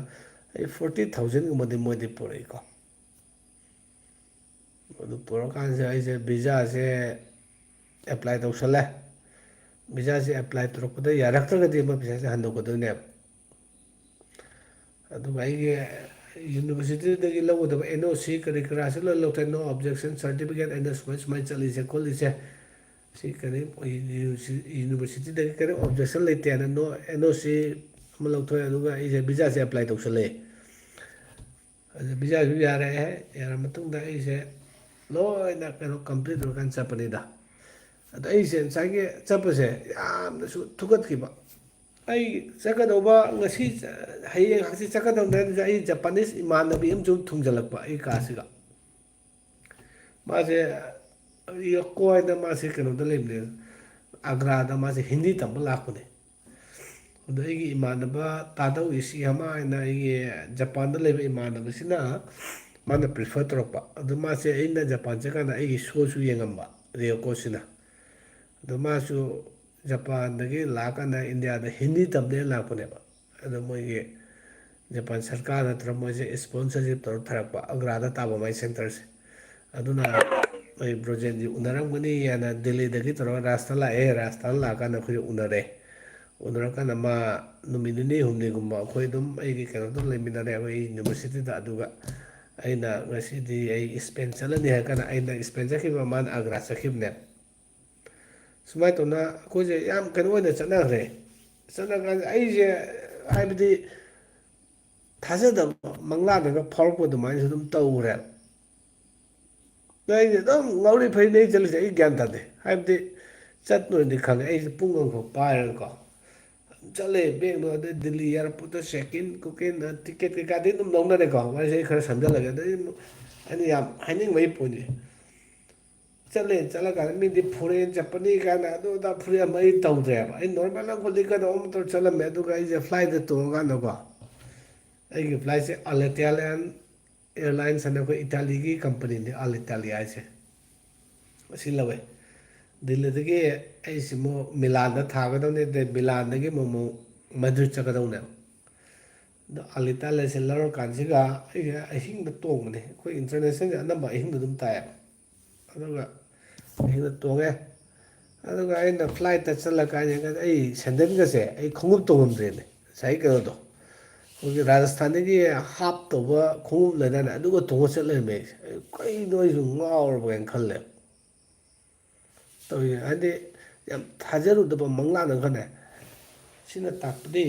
ꯑꯩ 40,000ꯒꯨꯝꯕꯗꯤ ꯃꯣꯏꯗꯤ ꯄꯨꯔꯛꯏꯀꯣ ꯑꯗꯨ ꯄꯨꯔꯛꯀꯥꯟꯁꯤꯗ ꯑꯩꯁꯦ ꯚꯤꯖꯥꯁꯦ ꯑꯦꯄ꯭ꯂꯥꯏ ꯇꯧꯁꯜꯂꯦ ꯚꯤꯖꯥꯁꯦ ꯑꯦꯄ꯭ꯂꯥꯏ ꯇꯧꯔꯛꯄꯗ ꯌꯥꯔꯛꯇ꯭ꯔꯒꯗꯤ ꯑꯃ ꯚꯤꯖꯥꯁꯦ ꯍꯟꯗꯣꯛꯀꯗꯣꯏꯅꯦꯕ ꯑꯗꯨꯒ ꯑꯩꯒꯤ ꯌꯨꯅꯤꯚꯔꯁꯤꯇꯤꯗꯒꯤ ꯂꯧꯒꯗꯕ ꯑꯦꯟ ꯑꯣ ꯁꯤ ꯀꯔꯤ ꯀꯔꯥꯁꯦ ꯂꯣꯏ ꯂꯧꯊꯣꯛꯑꯦ ꯅꯣ ꯑꯣꯕꯖꯦꯛꯁꯟ ꯁꯥꯔꯇꯤꯐꯤꯀꯦꯠ ꯑꯩꯅ ꯁꯨꯃꯥꯏꯅ ꯆꯠꯂꯤꯁꯦ ꯈꯣꯠꯂꯤꯁꯦ ꯁꯤ ꯀꯔꯤ ꯌꯨꯅꯤꯚꯔꯁꯤꯇꯤꯗꯒꯤ ꯀꯔꯤ ꯑꯣꯕꯖꯦꯛꯁꯟ ꯂꯩꯇꯦꯅ ꯅꯣ ꯑꯦꯟ ꯑꯣ ꯁꯤ ꯑꯃ ꯂꯧꯊꯣꯛꯑꯦ ꯑꯗꯨꯒ ꯑꯩꯁꯦ ꯚꯤꯖꯥꯁꯦ ꯑꯦꯄ꯭ꯂꯥꯏ ꯇꯧꯁꯜꯂꯦ ꯑꯗꯨ ꯚꯤꯖꯥꯁꯨ ꯌꯥꯔꯛꯑꯦ ꯌꯥꯔ ꯃꯇꯨꯡꯗ ꯑꯩꯁꯦ ꯂꯣꯏꯅ ꯀꯩꯅꯣ ꯀꯝꯄ꯭ꯂꯤꯠ ꯑꯣꯏꯔꯀꯥꯟꯗ ꯆꯠꯄꯅꯤꯗ ꯑꯗꯣ ꯑꯩꯁꯦ ꯉꯁꯥꯏꯒꯤ ꯆꯠꯄꯁꯦ ꯌꯥꯝꯅꯁꯨ ꯊꯨꯀꯠꯈꯤꯕ ꯑꯩ ꯆꯠꯀꯗꯧꯕ ꯉꯁꯤ ꯍꯌꯦꯡ ꯍꯪꯆꯤꯠ ꯆꯠꯀꯗꯧꯅꯦ ꯑꯗꯨꯁꯨ ꯑꯩ ꯖꯄꯥꯅꯤꯁ ꯏꯃꯥꯟꯅꯕꯤ ꯑꯃꯁꯨ ꯊꯨꯡꯖꯤꯜꯂꯛꯄ ꯑꯩ ꯀꯥꯁꯤꯒ ꯃꯥꯁꯦ ꯀꯣꯏꯅ ꯃꯥꯁꯦ ꯀꯩꯅꯣꯗ ꯂꯩꯕꯅꯦ ꯑꯒ꯭ꯔꯥꯗ ꯃꯥꯁꯦ ꯍꯤꯟꯗꯤ ꯇꯝꯕ ꯂꯥꯛꯄꯅꯦ ꯑꯗꯣ ꯑꯩꯒꯤ ꯏꯃꯥꯟꯅꯕ ꯇꯥꯗꯧ ꯏꯁꯤ ꯑꯃ ꯍꯥꯏꯅ ꯑꯩꯒꯤ ꯖꯄꯥꯟꯗ ꯂꯩꯕ ꯏꯃꯥꯟꯅꯕꯁꯤꯅ ꯃꯥꯅ ꯄ꯭ꯔꯤꯐꯔ ꯇꯧꯔꯛꯄ ꯑꯗꯨ ꯃꯥꯁꯦ ꯑꯩꯅ ꯖꯄꯥꯟ ꯆꯠꯀꯥꯟꯗ ꯑꯩꯒꯤ ꯁꯣꯁꯨ ꯌꯦꯡꯉꯝꯕ ꯔꯤꯌꯣꯀꯣꯁꯤꯅ ꯑꯗꯣ ꯃꯥꯁꯨ ꯖꯄꯥꯟꯗꯒꯤ ꯂꯥꯛꯑꯀꯥꯟꯗ ꯏꯟꯗꯤꯌꯥꯗ ꯍꯤꯟꯗꯤ ꯇꯝꯗꯦꯅ ꯂꯥꯛꯄꯅꯦꯕ ꯑꯗꯣ ꯃꯣꯏꯒꯤ ꯖꯄꯥꯟ ꯁꯔꯀꯥꯔ ꯅꯠꯇ꯭ꯔꯒ ꯃꯣꯏꯁꯦ ꯏꯁꯄꯣꯟꯁꯔꯁꯤꯞ ꯇꯧꯔ ꯊꯥꯔꯛꯄ ꯑꯒ꯭ꯔꯥꯗ ꯇꯥꯕ ꯃꯥꯏ ꯁꯦꯟꯇꯔꯁꯦ ꯑꯗꯨꯅ ꯑꯩ ꯕ꯭ꯔꯣꯖꯦꯟꯁꯤ ꯎꯅꯔꯝꯒꯅꯤ ꯍꯥꯏꯅ ꯗꯦꯜꯂꯤꯗꯒꯤ ꯇꯧꯔꯒ ꯔꯥꯖꯁꯊꯥꯟ ꯂꯥꯛꯑꯦ ꯔꯥꯖꯁꯊꯥꯟ ꯂꯥꯛꯑꯀꯥꯟꯗ ꯑꯩꯈꯣꯏ ꯎꯅꯔꯦ ꯎꯅꯔꯀꯥꯟꯗ ꯃꯥ ꯅꯨꯃꯤꯠ ꯅꯤꯅꯤ ꯍꯨꯝꯅꯤꯒꯨꯝꯕ ꯑꯩꯈꯣꯏ ꯑꯗꯨꯝ ꯑꯩꯒꯤ ꯀꯩꯅꯣꯗꯣ ꯂꯩꯃꯤꯟꯅꯔꯦ ꯑꯩꯈꯣꯏ ꯌꯨꯅꯤꯚꯔꯁꯤꯇꯤꯗ ꯑꯗꯨꯒ ꯑꯩꯅ ꯉꯁꯤꯗꯤ ꯑꯩ ꯏꯁꯄꯦꯟ ꯆꯠꯂꯅꯤ ꯍꯥꯏꯔ ꯀꯥꯟꯗ ꯑꯩꯅ ꯏꯁꯄꯦꯟ ꯆꯠꯈꯤꯕ ꯃꯥꯅ ꯑꯒ꯭ꯔꯥ ꯆꯠꯈꯤꯕꯅꯦ ꯁꯨꯃꯥꯏꯅ ꯇꯧꯅ ꯑꯩꯈꯣꯏꯁꯦ ꯌꯥꯝ ꯀꯩꯅꯣ ꯑꯣꯏꯅ ꯆꯠꯅꯈ꯭ꯔꯦ ꯆꯠꯅꯀꯥꯟꯗ ꯑꯩꯁꯦ ꯍꯥꯏꯕꯗꯤ ꯊꯥꯖꯗꯕ ꯃꯪꯂꯥꯟꯅꯒ ꯐꯥꯎꯔꯛꯄ ꯑꯗꯨꯃꯥꯏꯅꯁꯨ ꯑꯗꯨꯝ ꯇꯧꯈ꯭ꯔꯦꯕ ꯑꯩꯁꯦ ꯑꯗꯨꯝ ꯉꯥꯎꯔꯤ ꯐꯩꯔꯤ ꯑꯩ ꯆꯠꯂꯤꯁꯦ ꯑꯩ ꯒ꯭ꯌꯥꯟ ꯇꯥꯗꯦ ꯍꯥꯏꯕꯗꯤ ꯆꯠꯇꯣꯏꯅꯗꯤ ꯈꯪꯉꯦ ꯑꯩꯁꯦ ꯄꯨꯡ ꯑꯃꯈꯛ ꯄꯥꯏꯔꯒꯀꯣ ꯆꯠꯂꯦ ꯕꯦꯡꯗꯣ ꯑꯗꯩ ꯗꯤꯜꯂꯤ ꯏꯌꯥꯔꯄꯣꯔꯠꯇ ꯆꯦꯛꯀꯤꯟ ꯀꯣꯀꯤꯟ ꯇꯤꯛꯀꯦꯠ ꯀꯩꯀꯥꯗꯤ ꯑꯗꯨꯝ ꯂꯧꯅꯔꯦꯀꯣ ꯋꯥꯔꯤꯁꯦ ꯑꯩ ꯈꯔ ꯁꯝꯖꯜꯂꯒꯦ ꯑꯗꯩ ꯑꯩꯅ ꯌꯥꯝ ꯍꯥꯏꯅꯤꯡꯕꯒꯤ ꯄꯣꯏꯟꯁꯦ ꯆꯠꯂꯦ ꯆꯠꯂꯀꯥꯟꯗ ꯃꯤꯗꯤ ꯐꯣꯔꯦꯟ ꯆꯠꯄꯅꯤ ꯀꯥꯏꯅ ꯑꯗꯨ ꯑꯗꯥ ꯐꯨꯔꯤꯠ ꯑꯃ ꯑꯩ ꯇꯧꯗ꯭ꯔꯦꯕ ꯑꯩ ꯅꯣꯔꯃꯦꯜ ꯑꯃ ꯂꯤꯠꯀꯗꯧꯕ ꯑꯃ ꯇꯧꯔ ꯆꯠꯂꯝꯃꯦ ꯑꯗꯨꯒ ꯑꯩꯁꯦ ꯐ꯭ꯂꯥꯏꯠꯇ ꯇꯣꯡꯉꯀꯥꯟꯗꯀꯣ ꯑꯩꯒꯤ ꯐ꯭ꯂꯥꯏꯠꯁꯦ ꯑꯜꯇꯤꯌꯥꯂꯤꯌꯥꯟ ꯑꯦꯌꯥꯔꯂꯥꯏꯟꯁ ꯍꯥꯏꯅ ꯑꯩꯈꯣꯏ ꯏꯇꯥꯂꯤꯒꯤ ꯀꯝꯄꯅꯤꯅꯤ ꯑꯜ ꯏꯇꯥꯂꯤꯌꯥ ꯍꯥꯏꯁꯦ ꯑꯁꯤ ꯂꯧꯋꯦ ꯗꯤꯜꯂꯤꯗꯒꯤ ꯑꯩꯁꯤ ꯑꯃꯨꯛ ꯃꯤꯂꯥꯟꯗ ꯊꯥꯒꯗꯧꯅꯤ ꯑꯗꯩ ꯃꯤꯂꯥꯟꯗꯒꯤ ꯑꯃꯨꯛ ꯃꯗ꯭ꯔꯤꯠ ꯆꯠꯀꯗꯧꯅꯦꯕ ꯑꯗꯣ ꯑꯂꯤꯇꯥꯂꯦꯁꯦ ꯂꯧꯔꯀꯥꯟꯁꯤꯒ ꯑꯩꯁꯦ ꯑꯍꯤꯡꯗ ꯇꯣꯡꯕꯅꯦ ꯑꯩꯈꯣꯏ ꯏꯟꯇꯔꯅꯦꯁꯅꯦꯜꯁꯦ ꯑꯅꯝꯕ ꯑꯍꯤꯡꯗ ꯑꯗꯨꯝ ꯇꯥꯏꯌꯦꯕ ꯑꯗꯨꯒ ꯑꯍꯤꯡꯗ ꯇꯣꯡꯉꯦ ꯑꯗꯨꯒ ꯑꯩꯅ ꯐ꯭ꯂꯥꯏꯠꯇ ꯆꯠꯂꯀꯥꯟꯗ ꯑꯩ ꯁꯦꯟꯗꯟꯒꯁꯦ ꯑꯩ ꯈꯣꯡꯎꯞ ꯇꯣꯡꯉꯝꯗ꯭ꯔꯦꯅꯦ ꯉꯁꯥꯏꯒꯤ ꯀꯩꯅꯣꯗꯣ ꯑꯩꯈꯣꯏꯒꯤ ꯔꯥꯖꯁꯊꯥꯟꯗꯒꯤ ꯍꯥꯞ ꯇꯧꯕ ꯈꯣꯡꯎꯞ ꯂꯩꯗꯥꯏꯅꯦ ꯑꯗꯨꯒ ꯇꯣꯡꯉ ꯆꯠ ꯂꯩꯔꯝꯃꯦ ꯑꯩꯁꯦ ꯀꯩꯅꯣ ꯑꯩꯁꯨ ꯉꯥꯎꯔꯕ ꯀꯥꯏꯅ ꯈꯜꯂꯦ ꯇꯧꯔꯤꯁꯦ ꯍꯥꯏꯗꯤ ꯌꯥꯝ ꯊꯥꯖꯔꯨꯗꯕ ꯃꯪꯂꯥꯟꯅ ꯁꯤꯅ ꯇꯥꯛꯄꯗꯤ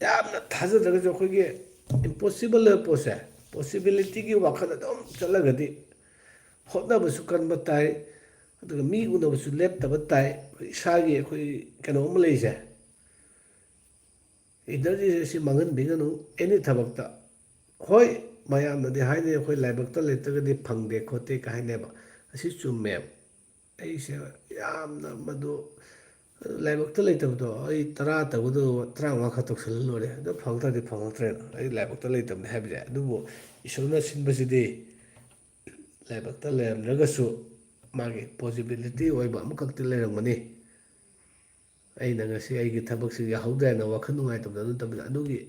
ꯌꯥꯝꯅ ꯊꯥꯖꯗ꯭ꯔꯒꯁꯨ ꯑꯩꯈꯣꯏꯒꯤ ꯏꯝꯄꯣꯁꯤꯕꯜ ꯑꯣꯏꯕ ꯄꯣꯠꯁꯦ ꯄꯣꯁꯤꯕꯤꯂꯤꯇꯤꯒꯤ ꯋꯥꯈꯜ ꯑꯗꯨꯝ ꯆꯠꯂꯒꯗꯤ ꯍꯣꯠꯅꯕꯁꯨ ꯀꯟꯕ ꯇꯥꯏ ꯑꯗꯨꯒ ꯃꯤ ꯎꯅꯕꯁꯨ ꯂꯦꯞꯇꯕ ꯇꯥꯏ ꯏꯁꯥꯒꯤ ꯑꯩꯈꯣꯏ ꯀꯩꯅꯣ ꯑꯃ ꯂꯩꯔꯤꯁꯦ ꯏꯅꯔꯖꯤꯁꯦ ꯁꯤ ꯃꯥꯡꯍꯟꯕꯤꯒꯅꯨ ꯑꯦꯅꯤ ꯊꯕꯛꯇ ꯍꯣꯏ ꯃꯌꯥꯝꯅꯗꯤ ꯍꯥꯏꯅꯩ ꯑꯩꯈꯣꯏ ꯂꯥꯏꯕꯛꯇ ꯂꯩꯇ꯭ꯔꯒꯗꯤ ꯐꯪꯗꯦ ꯈꯣꯠꯇꯦ ꯀ ꯍꯥꯏꯅꯩꯕ ꯑꯁꯤ ꯆꯨꯝꯃꯦꯕ ꯑꯩꯁꯦ ꯌꯥꯝꯅ ꯃꯗꯨ ꯂꯥꯏꯕꯛꯇ ꯂꯩꯇꯕꯗꯣ ꯑꯩ 10 ꯇꯧꯒꯗꯧꯕ 15 ꯈꯛ ꯇꯧꯁꯜꯂ ꯂꯣꯏꯔꯦ ꯑꯗꯨ ꯐꯪꯉꯛꯇ꯭ꯔꯗꯤ ꯐꯪꯉꯛꯇ꯭ꯔꯦꯅ ꯑꯩ ꯂꯥꯏꯕꯛꯇ ꯂꯩꯇꯕꯅꯤ ꯍꯥꯏꯕꯁꯦ ꯑꯗꯨꯕꯨ ꯏꯁꯣꯔꯅ ꯁꯤꯟꯕꯁꯤꯗꯤ ꯂꯥꯏꯕꯛꯇ ꯂꯩꯔꯝꯗ꯭ꯔꯒꯁꯨ ꯃꯥꯒꯤ ꯄꯣꯖꯤꯕꯤꯂꯤꯇꯤ ꯑꯣꯏꯕ ꯑꯃꯈꯛꯇꯤ ꯂꯩꯔꯝꯒꯅꯤ ꯑꯩꯅ ꯉꯁꯤ ꯑꯩꯒꯤ ꯊꯕꯛꯁꯤ ꯌꯥꯍꯧꯗ꯭ꯔꯦꯅ ꯋꯥꯈꯜ ꯅꯨꯡꯉꯥꯏꯇꯕꯗ ꯑꯗꯨ ꯅꯠꯇꯕꯤꯗ ꯑꯗꯨꯒꯤ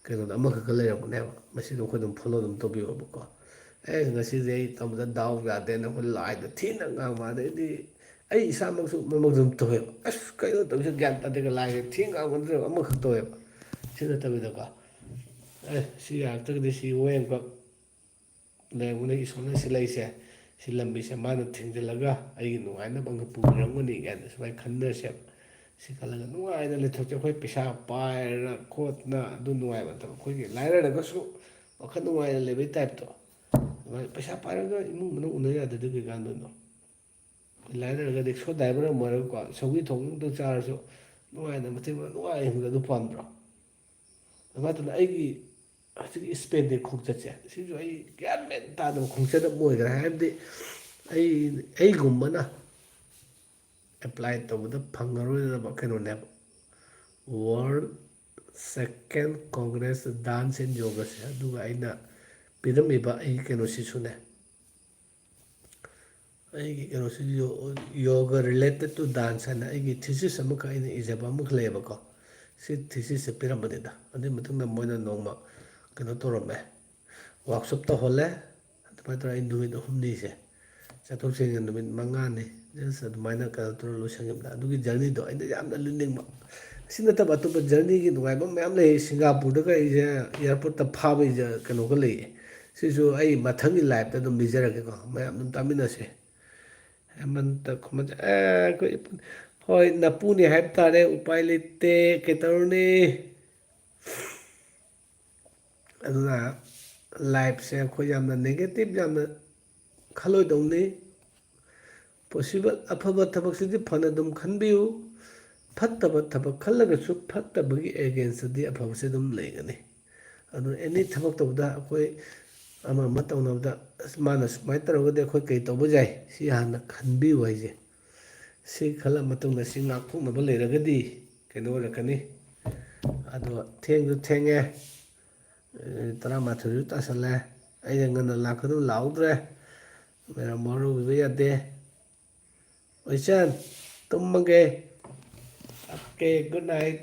ꯀꯩꯅꯣꯗꯣ ꯑꯃꯈꯛꯇ ꯂꯩꯔꯝꯒꯅꯦꯕ ꯃꯁꯤꯗꯣ ꯑꯩꯈꯣꯏ ꯑꯗꯨꯝ ꯐꯣꯂꯣ ꯑꯗꯨꯝ ꯇꯧꯕꯤꯌꯣꯕꯀꯣ ꯉꯁꯤꯁꯦ ꯑꯩ ꯇꯧꯕꯗ ꯗꯥꯎ ꯌꯥꯗꯦꯅ ꯑꯩꯈꯣꯏ ꯂꯥꯏꯗ ꯊꯤꯅ ꯉꯥꯡꯕ ꯑꯗꯩꯗꯤ ꯑꯩ ꯏꯁꯥꯃꯛꯁꯨ ꯃꯔꯛ ꯑꯗꯨꯝ ꯇꯧꯋꯦꯕ ꯑꯁ ꯀꯩꯅꯣ ꯇꯧꯔꯤꯁꯦ ꯒ꯭ꯌꯥꯟ ꯇꯥꯗꯦꯒ ꯂꯥꯏꯁꯦ ꯊꯤꯅ ꯉꯥꯡꯕꯗ꯭ꯔꯦꯕ ꯑꯃꯈꯛ ꯇꯧꯋꯦꯕ ꯁꯤ ꯅꯠꯇꯕꯤꯗꯀꯣ ꯁꯤ ꯌꯥꯔꯛꯇ꯭ꯔꯒꯗꯤ ꯁꯤ ꯋꯦꯡꯀꯛ ꯂꯩꯔꯝꯒꯅꯤ ꯏꯁꯣꯔꯅ ꯁꯤ ꯂꯩꯁꯦ ꯁꯤ ꯂꯝꯕꯤꯁꯦ ꯃꯥꯅ ꯊꯤꯡꯖꯤꯜꯂꯒ ꯑꯩꯒꯤ ꯅꯨꯡꯉꯥꯏꯅꯕ ꯑꯃꯒ ꯄꯨꯕꯤꯔꯝꯒꯅꯤ ꯀꯥꯏꯅ ꯁꯨꯃꯥꯏꯅ ꯈꯟꯅꯔꯁꯦꯕ ꯁꯤ ꯈꯜꯂꯒ ꯅꯨꯡꯉꯥꯏꯅ ꯂꯩꯊꯣꯛꯆꯦ ꯑꯩꯈꯣꯏ ꯄꯩꯁꯥ ꯄꯥꯏꯔꯅ ꯈꯣꯠꯅ ꯑꯗꯨ ꯅꯨꯡꯉꯥꯏꯕ ꯅꯠꯇꯕ ꯑꯩꯈꯣꯏꯒꯤ ꯂꯥꯏꯔꯔꯒꯁꯨ ꯋꯥꯈꯜ ꯅꯨꯡꯉꯥꯏꯅ ꯂꯩꯕꯒꯤ ꯇꯥꯏꯞꯇꯣ ꯑꯗꯨꯃꯥꯏꯅ ꯄꯩꯁꯥ ꯄꯥꯏꯔꯒ ꯏꯃꯨꯡ ꯃꯅꯨꯡ ꯎꯅ ꯌꯥꯗꯗꯤ ꯀꯩ ꯀꯥꯟꯗꯣꯏꯅꯣ ꯂꯥꯏꯔꯔꯒ ꯔꯤꯛꯁꯣ ꯗ꯭ꯔꯥꯏꯚꯔ ꯑꯃ ꯑꯣꯏꯔꯒꯀꯣ ꯁꯧꯒ꯭ꯔꯤ ꯊꯣꯡꯉꯇꯪ ꯆꯥꯔꯁꯨ ꯅꯨꯡꯉꯥꯏꯅ ꯃꯇꯦꯡ ꯅꯨꯡꯉꯥꯏꯅ ꯍꯤꯡꯕꯗꯣ ꯑꯗꯨ ꯄꯥꯝꯗ꯭ꯔꯣ ꯑꯗꯨ ꯅꯠꯇꯅ ꯑꯩꯒꯤ ꯍꯧꯖꯤꯛꯀꯤ ꯏꯁꯄꯦꯟꯗꯤ ꯈꯣꯡꯆꯠꯁꯦ ꯁꯤꯁꯨ ꯑꯩ ꯒ꯭ꯌꯥꯟ ꯃꯦꯟ ꯇꯥꯗꯕ ꯈꯣꯡꯆꯠ ꯑꯃ ꯑꯣꯏꯈ꯭ꯔꯦ ꯍꯥꯏꯕꯗꯤ ꯑꯩꯒꯨꯝꯕꯅ ꯑꯦꯄ꯭ꯂꯥꯏ ꯇꯧꯕꯗ ꯐꯪꯉꯔꯣꯏꯗꯕ ꯀꯩꯅꯣꯅꯦꯕ ꯋꯥꯔꯜ ꯁꯦꯀꯦꯟ ꯀꯣꯡꯒ꯭ꯔꯦꯁ ꯗꯥꯟꯁ ꯑꯦꯟ ꯌꯣꯒꯁꯦ ꯑꯗꯨꯒ ꯑꯩꯅ ꯄꯤꯔꯝꯃꯤꯕ ꯑꯩꯒꯤ ꯀꯩꯅꯣꯁꯤꯁꯨꯅꯦ ꯑꯩꯒꯤ ꯀꯩꯅꯣꯁꯤ ꯌꯣꯒ ꯔꯤꯂꯦꯇꯦꯠ ꯇꯨ ꯗꯥꯟꯁ ꯍꯥꯏꯅ ꯑꯩꯒꯤ ꯊꯤꯁꯤꯁ ꯑꯃꯈꯛ ꯑꯩꯅ ꯏꯖꯕ ꯑꯃꯈꯛ ꯂꯩꯌꯦꯕꯀꯣ ꯁꯤ ꯊꯤꯁꯤꯁꯁꯦ ꯄꯤꯔꯝꯕꯅꯤꯗ ꯑꯗꯨꯒꯤ ꯃꯇꯨꯡꯗ ꯃꯣꯏꯅ ꯅꯣꯡꯃ ꯀꯩꯅꯣ ꯇꯧꯔꯝꯃꯦ ꯋꯥꯛꯁꯣꯞ ꯇꯧꯍꯜꯂꯦ ꯑꯗꯨꯃꯥꯏꯅ ꯇꯧꯔꯒ ꯑꯩ ꯅꯨꯃꯤꯠ 5ꯅꯤꯁꯦ ꯆꯠꯊꯣꯛ ꯆꯠꯁꯤꯟ ꯅꯨꯃꯤꯠ 5ꯅꯤ ꯖꯁ ꯑꯗꯨꯃꯥꯏꯅ ꯀꯩꯅꯣ ꯇꯧꯔ ꯂꯣꯏꯁꯟꯈꯤꯕꯗ ꯑꯗꯨꯒꯤ ꯖꯔꯅꯤꯗꯣ ꯑꯩꯅ ꯌꯥꯝꯅ ꯂꯤꯅꯤꯡꯕ ꯑꯁꯤ ꯅꯠꯇꯕ ꯑꯇꯣꯞꯄ ꯖꯔꯅꯤꯒꯤ ꯅꯨꯡꯉꯥꯏꯕ ꯃꯌꯥꯝ ꯂꯩ ꯁꯤꯡꯒꯥꯄꯨꯔꯗꯒ ꯑꯩꯁꯦ ꯏꯌꯥꯔꯄꯣꯔꯠꯇ ꯐꯥꯕꯩ ꯀꯩꯅꯣꯒ ꯂꯩꯌꯦ ꯁꯤꯁꯨ ꯑꯩ ꯃꯊꯪꯒꯤ ꯂꯥꯏꯐꯇ ꯑꯗꯨꯝ ꯂꯤꯖꯔꯒꯦꯀꯣ ꯃꯌꯥꯝ ꯑꯗꯨꯝ ꯇꯥꯃꯤꯟꯅꯁꯦ ꯍꯦꯃꯟꯇ ꯈꯨꯃꯟ ꯑꯩꯈꯣꯏ ꯍꯣꯏ ꯅꯄꯨꯅꯤ ꯍꯥꯏꯕ ꯇꯥꯔꯦ ꯎꯄꯥꯏ ꯂꯩꯇꯦ ꯀꯩꯇꯧꯔꯨꯅꯤ ꯑꯗꯨꯅ ꯂꯥꯏꯐꯁꯦ ꯑꯩꯈꯣꯏ ꯌꯥꯝꯅ ꯅꯦꯒꯦꯇꯤꯞ ꯌꯥꯝꯅ ꯈꯜꯂꯣꯏꯗꯧꯅꯤ ꯄꯣꯁꯤꯕꯜ ꯑꯐꯕ ꯊꯕꯛꯁꯤꯗꯤ ꯐꯅ ꯑꯗꯨꯝ ꯈꯟꯕꯤꯌꯨ ꯐꯠꯇꯕ ꯊꯕꯛ ꯈꯜꯂꯒꯁꯨ ꯐꯠꯇꯕꯒꯤ ꯑꯦꯒꯦꯟꯁꯇꯗꯤ ꯑꯐꯕꯁꯦ ꯑꯗꯨꯝ ꯂꯩꯒꯅꯤ ꯑꯗꯨꯅ ꯑꯦꯅꯤ ꯊꯕꯛ ꯇꯧꯕꯗ ꯑꯩꯈꯣꯏ ꯑꯃ ꯑꯃ ꯇꯧꯅꯕꯗ ꯑꯁ ꯃꯥꯅ ꯁꯨꯃꯥꯏꯅ ꯇꯧꯔꯒꯗꯤ ꯑꯩꯈꯣꯏ ꯀꯩ ꯇꯧꯕ ꯌꯥꯏ ꯁꯤ ꯍꯥꯟꯅ ꯈꯟꯕꯤꯌꯨ ꯍꯥꯏꯁꯦ ꯁꯤ ꯈꯜꯂ ꯃꯇꯨꯡꯗ ꯁꯤ ꯉꯥꯛꯊꯣꯛꯅꯕ ꯂꯩꯔꯒꯗꯤ ꯀꯩꯅꯣ ꯑꯣꯏꯔꯛꯀꯅꯤ ꯑꯗꯣ ꯊꯦꯡꯁꯨ ꯊꯦꯡꯉꯦ 12 ꯇꯥꯁꯜꯂꯦ ꯑꯩꯅ ꯉꯟꯅ ꯂꯥꯛꯀꯗꯕ ꯂꯥꯛꯍꯧꯗ꯭ꯔꯦ ꯃꯌꯥꯝ ꯋꯥꯔꯧꯕꯤꯕ ꯌꯥꯗꯦ ꯑꯣꯏꯆꯥꯟ ꯇꯨꯝꯃꯒꯦ ꯑꯣꯀꯦ ꯒꯨꯗ ꯅꯥꯏꯠ